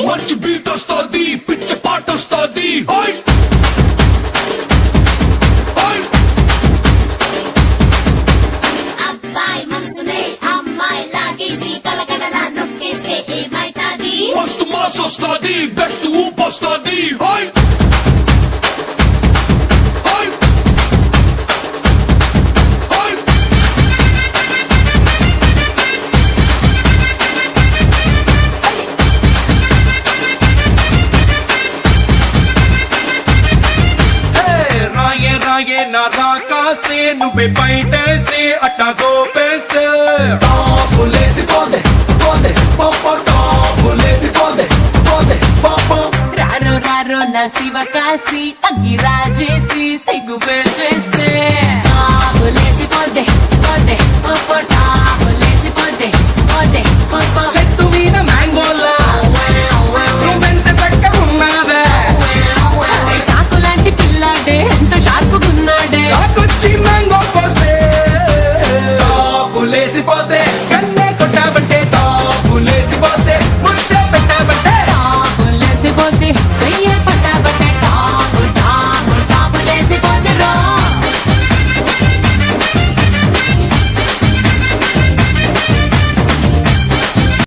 మంచి బీట్ వస్తుంది, పిచ్చ పాట వస్తుంది. అబ్బాయి మనసునే అమ్మాయి లాగేసి తలకడలా నొక్కేస్తే ఏమైతాది? మస్తు మాస్ వస్తుంది, బెస్ట్ ఊపు వస్తుంది. రాయే నా రాకాసే నువ్వే బయటేసి అట్టా గోపేస్తే టాపులేసి పోందే పోందే పంప, టాపులేసి పోందే పోందే పంప. రారో రారో నా శివ కాసి అగ్గి రాజేసి సిగ్గు చేస్తే